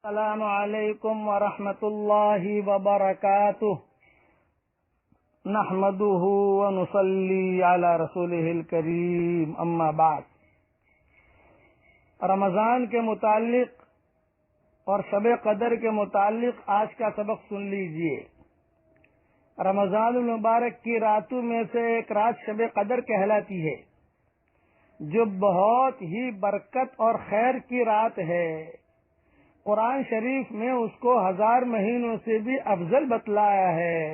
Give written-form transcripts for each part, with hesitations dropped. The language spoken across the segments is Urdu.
السلام علیکم ورحمۃ اللہ وبرکاتہ نحمده ونصلی علی رسولہ الکریم اما بعد۔ رمضان کے متعلق اور شب قدر کے متعلق آج کا سبق سن لیجئے۔ رمضان المبارک کی راتوں میں سے ایک رات شب قدر کہلاتی ہے، جو بہت ہی برکت اور خیر کی رات ہے۔ قرآن شریف میں اس کو 1000 مہینوں سے بھی افضل بتلایا ہے۔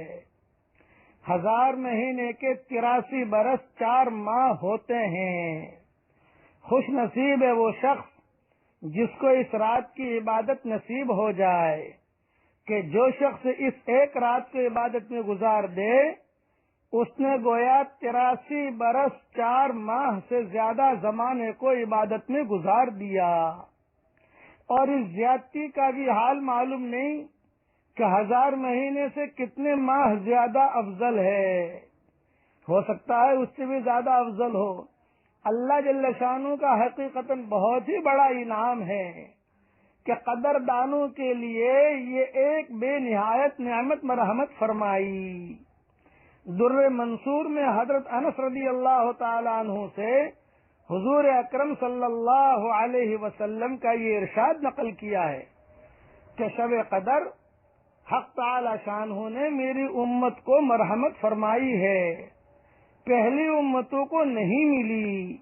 1000 مہینے کے 83 برس 4 ماہ ہوتے ہیں۔ خوش نصیب ہے وہ شخص جس کو اس رات کی عبادت نصیب ہو جائے، کہ جو شخص اس ایک رات کو عبادت میں گزار دے، اس نے گویا 83 برس 4 ماہ سے زیادہ زمانے کو عبادت میں گزار دیا۔ اور اس زیادتی کا بھی حال معلوم نہیں کہ 1000 مہینے سے کتنے ماہ زیادہ افضل ہے۔ ہو سکتا ہے اس سے بھی زیادہ افضل ہو۔ اللہ جل شانہ کا حقیقتاً بہت ہی بڑا انعام ہے کہ قدر دانوں کے لیے یہ ایک بے نہایت نعمت مرحمت فرمائی۔ در منصور میں حضرت انس رضی اللہ تعالیٰ عنہ سے حضور اکرم صلی اللہ علیہ وسلم کا یہ ارشاد نقل کیا ہے کہ شب قدر حق تعالی شانہ نے میری امت کو مرحمت فرمائی ہے، پہلی امتوں کو نہیں ملی۔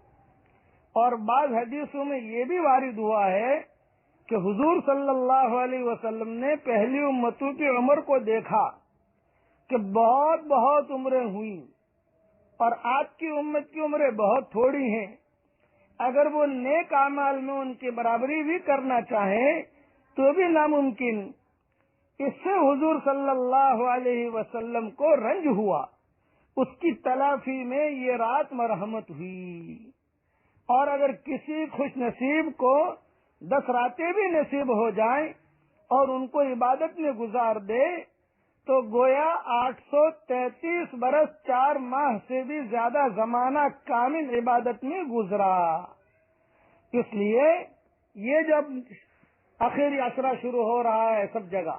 اور بعض حدیثوں میں یہ بھی وارد ہوا ہے کہ حضور صلی اللہ علیہ وسلم نے پہلی امتوں کی عمر کو دیکھا کہ بہت بہت عمریں ہوئیں، اور آپ کی امت کی عمریں بہت تھوڑی ہیں۔ اگر وہ نیک اعمال میں ان کی برابری بھی کرنا چاہیں تو بھی ناممکن۔ اس سے حضور صلی اللہ علیہ وسلم کو رنج ہوا، اس کی تلافی میں یہ رات مرحمت ہوئی۔ اور اگر کسی خوش نصیب کو 10 راتیں بھی نصیب ہو جائیں اور ان کو عبادت میں گزار دے تو گویا 833 برس 4 ماہ سے بھی زیادہ زمانہ کامل عبادت میں گزرا۔ اس لیے یہ جب آخری عشرہ شروع ہو رہا ہے سب جگہ،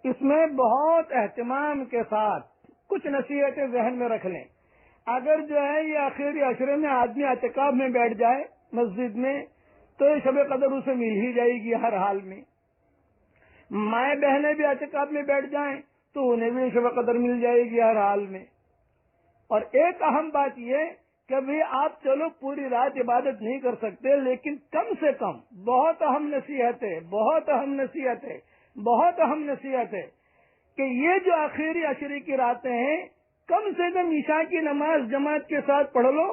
اس میں بہت اہتمام کے ساتھ کچھ نصیحتیں ذہن میں رکھ لیں۔ اگر جو ہے یہ آخری عشرے میں آدمی اعتکاف میں بیٹھ جائے مسجد میں تو یہ شب قدر اسے مل ہی جائے گی ہر حال میں۔ مائیں بہنیں بھی اعتکاف میں بیٹھ جائیں تو انہیں بھی شب قدر مل جائے گی ہر حال میں۔ اور ایک اہم بات یہ کہ بھی آپ چلو پوری رات عبادت نہیں کر سکتے، لیکن کم سے کم بہت اہم نصیحت ہے کہ یہ جو آخری عشرے کی راتیں ہیں، کم سے کم عشاء کی نماز جماعت کے ساتھ پڑھ لو،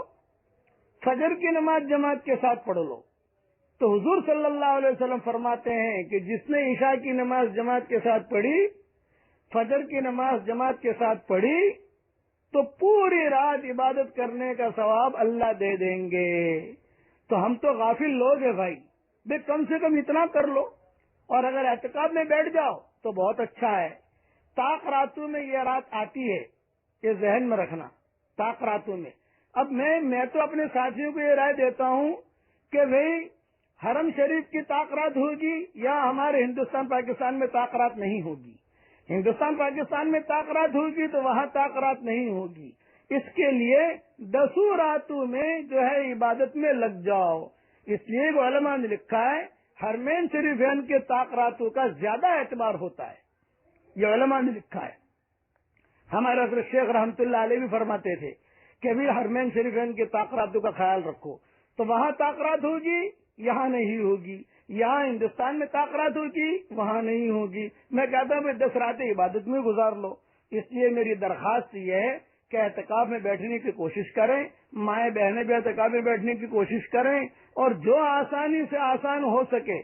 فجر کی نماز جماعت کے ساتھ پڑھ لو۔ تو حضور صلی اللہ علیہ وسلم فرماتے ہیں کہ جس نے عشاء کی نماز جماعت کے ساتھ پڑھی، فجر کی نماز جماعت کے ساتھ پڑھی، تو پوری رات عبادت کرنے کا ثواب اللہ دے دیں گے۔ تو ہم تو غافل لوگ ہیں بھائی، کم سے کم اتنا کر لو۔ اور اگر اعتکاف میں بیٹھ جاؤ تو بہت اچھا ہے۔ طاق راتوں میں یہ رات آتی ہے، یہ ذہن میں رکھنا، طاق راتوں میں۔ اب میں تو اپنے ساتھیوں کو یہ رائے دیتا ہوں کہ بھئی حرم شریف کی طاق رات ہوگی یا ہمارے ہندوستان پاکستان میں طاق رات نہیں ہوگی۔ ہندوستان پاکستان میں طاق رات ہوگی تو وہاں طاق رات نہیں ہوگی۔ اس کے لیے 10 راتوں میں جو ہے عبادت میں لگ جاؤ۔ اس لیے علماء نے لکھا ہے حرمین شریفین کے طاق راتوں کا زیادہ اعتبار ہوتا ہے، یہ علماء نے لکھا ہے۔ ہمارے حضرت شیخ رحمت اللہ علیہ بھی فرماتے تھے کہ بھی حرمین شریفین کے طاق راتوں کا خیال رکھو، تو وہاں طاق رات ہوگی، یہاں نہیں ہوگی۔ یہاں ہندوستان میں طاق رات ہوگی، وہاں نہیں ہوگی۔ میں کہتا ہوں 10 راتیں عبادت میں گزار لو۔ اس لیے میری درخواست یہ ہے کہ اعتکاف میں بیٹھنے کی کوشش کریں، مائیں بہنیں بھی اعتکاف میں بیٹھنے کی کوشش کریں، اور جو آسانی سے آسان ہو سکے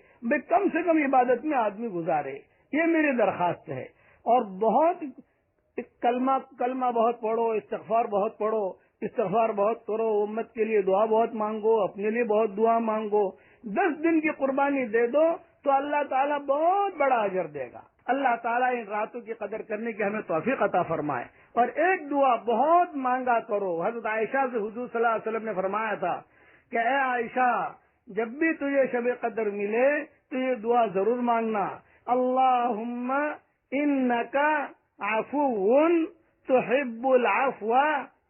کم سے کم عبادت میں آدمی گزارے۔ یہ میری درخواست ہے۔ اور بہت کلمہ بہت پڑھو، استغفار بہت پڑھو، استغفار بہت کرو، امت کے لیے دعا بہت مانگو، اپنے لیے بہت دعا مانگو۔ 10 دن کی قربانی دے دو تو اللہ تعالیٰ بہت بڑا اجر دے گا۔ اللہ تعالیٰ ان راتوں کی قدر کرنے کی ہمیں توفیق عطا فرمائے۔ اور ایک دعا بہت مانگا کرو۔ حضرت عائشہ سے حضور صلی اللہ علیہ وسلم نے فرمایا تھا کہ اے عائشہ، جب بھی تجھے شب قدر ملے تو یہ دعا ضرور مانگنا، اللہم انکا عفو تحب العفو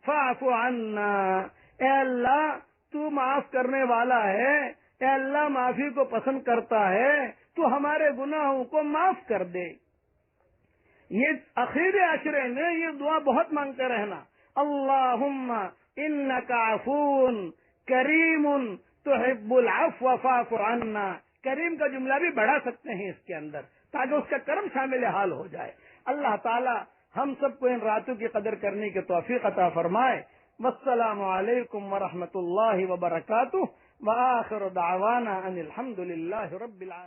فاعف عنا، اے اللہ تو معاف کرنے والا ہے، اے اللہ معافی کو پسند کرتا ہے، تو ہمارے گناہوں کو معاف کر دے۔ یہ آخری عشرے میں یہ دعا بہت مانگتے رہنا، اللہم انکا عفو کریم تحب العفو فاعف عنا۔ کریم کا جملہ بھی بڑھا سکتے ہیں اس کے اندر تاکہ اس کا کرم شامل حال ہو جائے۔ اللہ تعالی ہم سب کو ان راتوں کی قدر کرنے کی توفیق عطا فرمائے۔ والسلام علیکم ورحمۃ اللہ وبرکاتہ، وآخر دعوانا ان الحمد للہ رب العالمین۔